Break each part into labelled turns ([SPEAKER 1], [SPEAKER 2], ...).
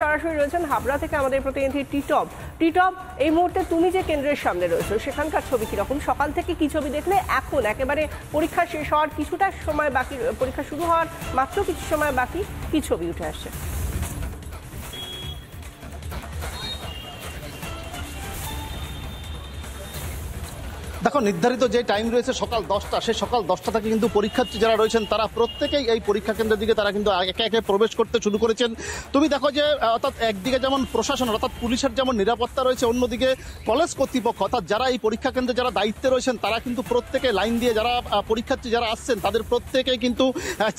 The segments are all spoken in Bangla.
[SPEAKER 1] সরাসরি রয়েছেন হাবড়া থেকে আমাদের প্রতিনিধি টিটপ। টিটপ, এই মুহূর্তে তুমি যে কেন্দ্রের সামনে রয়েছো সেখানকার ছবি কিরকম? সকাল থেকে কি ছবি দেখলে? এখন একেবারে পরীক্ষা শেষ হওয়ার কিছুটা সময় বাকি, পরীক্ষা শুরু হওয়ার মাত্র কিছু সময় বাকি, কি ছবি উঠে আসছে?
[SPEAKER 2] দেখো, নির্ধারিত যে টাইম রয়েছে সকাল 10টা, সেই সকাল 10টা থেকে কিন্তু পরীক্ষার্থী যারা রয়েছেন তারা প্রত্যেকেই এই পরীক্ষা কেন্দ্রের দিকে তারা কিন্তু একে একে প্রবেশ করতে শুরু করেছেন। তুমি দেখো যে অর্থাৎ একদিকে যেমন প্রশাসন অর্থাৎ পুলিশের যেমন নিরাপত্তা রয়েছে, অন্যদিকে কলেজ কর্তৃপক্ষ অর্থাৎ যারা এই পরীক্ষা কেন্দ্রে যারা দায়িত্বে রয়েছেন তারা কিন্তু প্রত্যেকে লাইন দিয়ে যারা পরীক্ষার্থী যারা আসছেন তাদের প্রত্যেকেই কিন্তু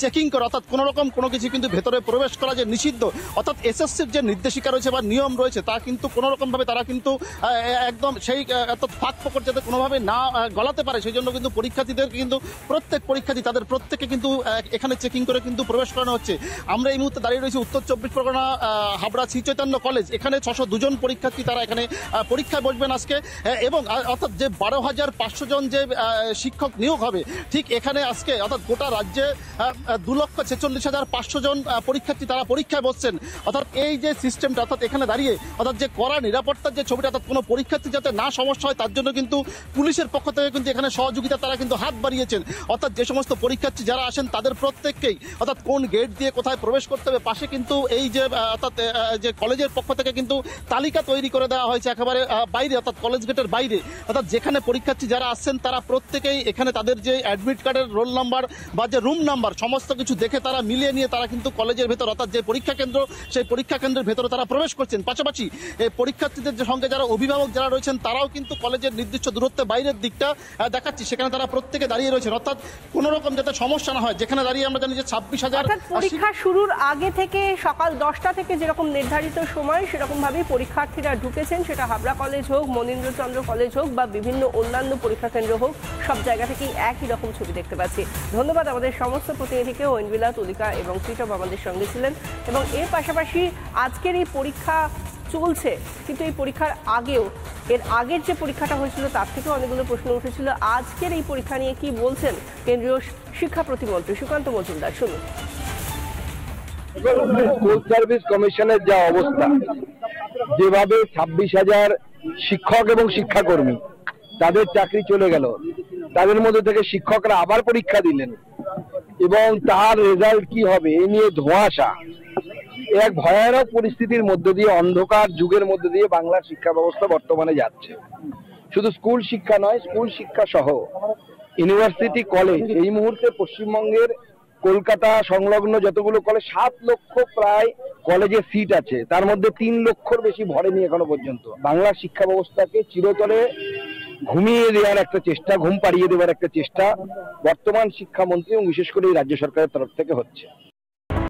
[SPEAKER 2] চেকিং করে, অর্থাৎ কোনো রকম কোনো কিছু কিন্তু ভেতরে প্রবেশ করা যে নিষিদ্ধ, অর্থাৎ এসএসসির যে নির্দেশিকা রয়েছে বা নিয়ম রয়েছে তা কিন্তু কোনো রকমভাবে তারা কিন্তু একদম সেই অর্থাৎ ফাঁক ফোকর যাতে কোনোভাবে না গলাতে পারে সেই জন্য কিন্তু পরীক্ষার্থীদের কিন্তু প্রত্যেক পরীক্ষার্থী তাদের প্রত্যেকে কিন্তু এখানে চেকিং করে কিন্তু প্রবেশ করানো হচ্ছে। আমরা এই মুহূর্তে দাঁড়িয়ে রয়েছি উত্তর 24 পরগনা হাবড়া শ্রী চৈতন্য কলেজ। এখানে 602 জন পরীক্ষার্থী তারা এখানে পরীক্ষায় বসবেন আজকে, এবং অর্থাৎ যে 12,500 জন যে শিক্ষক নিয়োগ হবে ঠিক এখানে আজকে অর্থাৎ গোটা রাজ্যে 2,46,500 জন পরীক্ষার্থী তারা পরীক্ষায় বসছেন। অর্থাৎ এই যে সিস্টেমটা অর্থাৎ এখানে দাঁড়িয়ে অর্থাৎ যে কড়া নিরাপত্তার যে ছবিটা অর্থাৎ কোনো পরীক্ষার্থী যাতে না সমস্যা হয় তার জন্য কিন্তু পুলিশের পক্ষ থেকে কিন্তু এখানে সহযোগিতা তারা কিন্তু হাত বাড়িয়েছেন। অর্থাৎ যে সমস্ত পরীক্ষার্থী যারা আসেন তাদের প্রত্যেককেই অর্থাৎ কোন গেট দিয়ে কোথায় প্রবেশ করতে হবে পাশে কিন্তু এই যে অর্থাৎ যে কলেজের পক্ষ থেকে কিন্তু তালিকা তৈরি করে দেওয়া হয়েছে একেবারে বাইরে অর্থাৎ কলেজ গেটের বাইরে, অর্থাৎ যেখানে পরীক্ষার্থী যারা আসছেন তারা প্রত্যেকেই এখানে তাদের যে অ্যাডমিট কার্ডের রোল নাম্বার বা যে রুম নাম্বার সমস্ত কিছু দেখে তারা মিলিয়ে নিয়ে তারা কিন্তু কলেজের ভেতর অর্থাৎ যে পরীক্ষা কেন্দ্র সেই পরীক্ষা কেন্দ্রের ভেতরে তারা প্রবেশ করছেন। পাশাপাশি এই পরীক্ষার্থীদের সঙ্গে যারা অভিভাবক যারা রয়েছেন তারাও কিন্তু কলেজের নির্দিষ্ট দূরত্বে বাইরের দিকটা দেখাচ্ছি, সেখানে তারা প্রত্যেকে দাঁড়িয়ে রয়েছেন অর্থাৎ কোন রকম যাতে সমস্যা না হয়। যেখানে দাঁড়িয়ে আমরা জানি যে 26,000
[SPEAKER 1] পরীক্ষা শুরুর আগে থেকে সকাল 10টা থেকে যেরকম নির্ধারিত সময় সেরকম ভাবেই পরীক্ষার্থীরা ঢুকেছেন, সেটা হাবড়া কলেজ হোক, মনীন্দ্রচন্দ্র কলেজ হোক বা বিভিন্ন অন্যান্য পরীক্ষা কেন্দ্র হোক, সব জায়গা থেকেই একই রকম ছবি দেখতে পাচ্ছি। ধন্যবাদ আমাদের সমস্ত প্রতিনিধিকে, ঐন্দ্রিলা, তুলিকা এবং টিটপ আমাদের সঙ্গে ছিলেন। এবং এর পাশাপাশি আজকের এই পরীক্ষা চলছে, কিন্তু এই পরীক্ষার আগেও এর আগের যে পরীক্ষাটা হয়েছিল তার থেকেও অনেকগুলো প্রশ্ন উঠেছিল। আজকের এই পরীক্ষা নিয়ে কি বলছেন কেন্দ্রীয় শিক্ষা প্রতিমন্ত্রী সুকান্ত মজুমদার, শুনুন।
[SPEAKER 3] স্কুল সার্ভিস কমিশনের যা অবস্থা, যেভাবে 26,000 শিক্ষক এবং শিক্ষাকর্মী তাদের চাকরি চলে গেল, তাদের মধ্যে থেকে শিক্ষকরা আবার পরীক্ষা দিলেন এবং তার রেজাল্ট কি হবে এই নিয়ে ধোঁয়াশা, এক ভয়ানক পরিস্থিতির মধ্যে দিয়ে অন্ধকার যুগের মধ্যে দিয়ে বাংলার শিক্ষা ব্যবস্থা বর্তমানে যাচ্ছে। শুধু স্কুল শিক্ষা নয়, স্কুল শিক্ষা সহ ইউনিভার্সিটি, কলেজ, এই মুহূর্তে পশ্চিমবঙ্গের কলকাতা সংলগ্ন যতগুলো কলেজ 7 লক্ষ প্রায় কলেজে সিট আছে, তার মধ্যে 3 লক্ষর বেশি ভরেনি এখনো পর্যন্ত। বাংলার শিক্ষা ব্যবস্থাকে চিরতরে ঘুমিয়ে দেওয়ার একটা চেষ্টা, ঘুম পাড়িয়ে দেওয়ার একটা চেষ্টা বর্তমান শিক্ষামন্ত্রী এবং বিশেষ করে রাজ্য সরকারের তরফ থেকে হচ্ছে।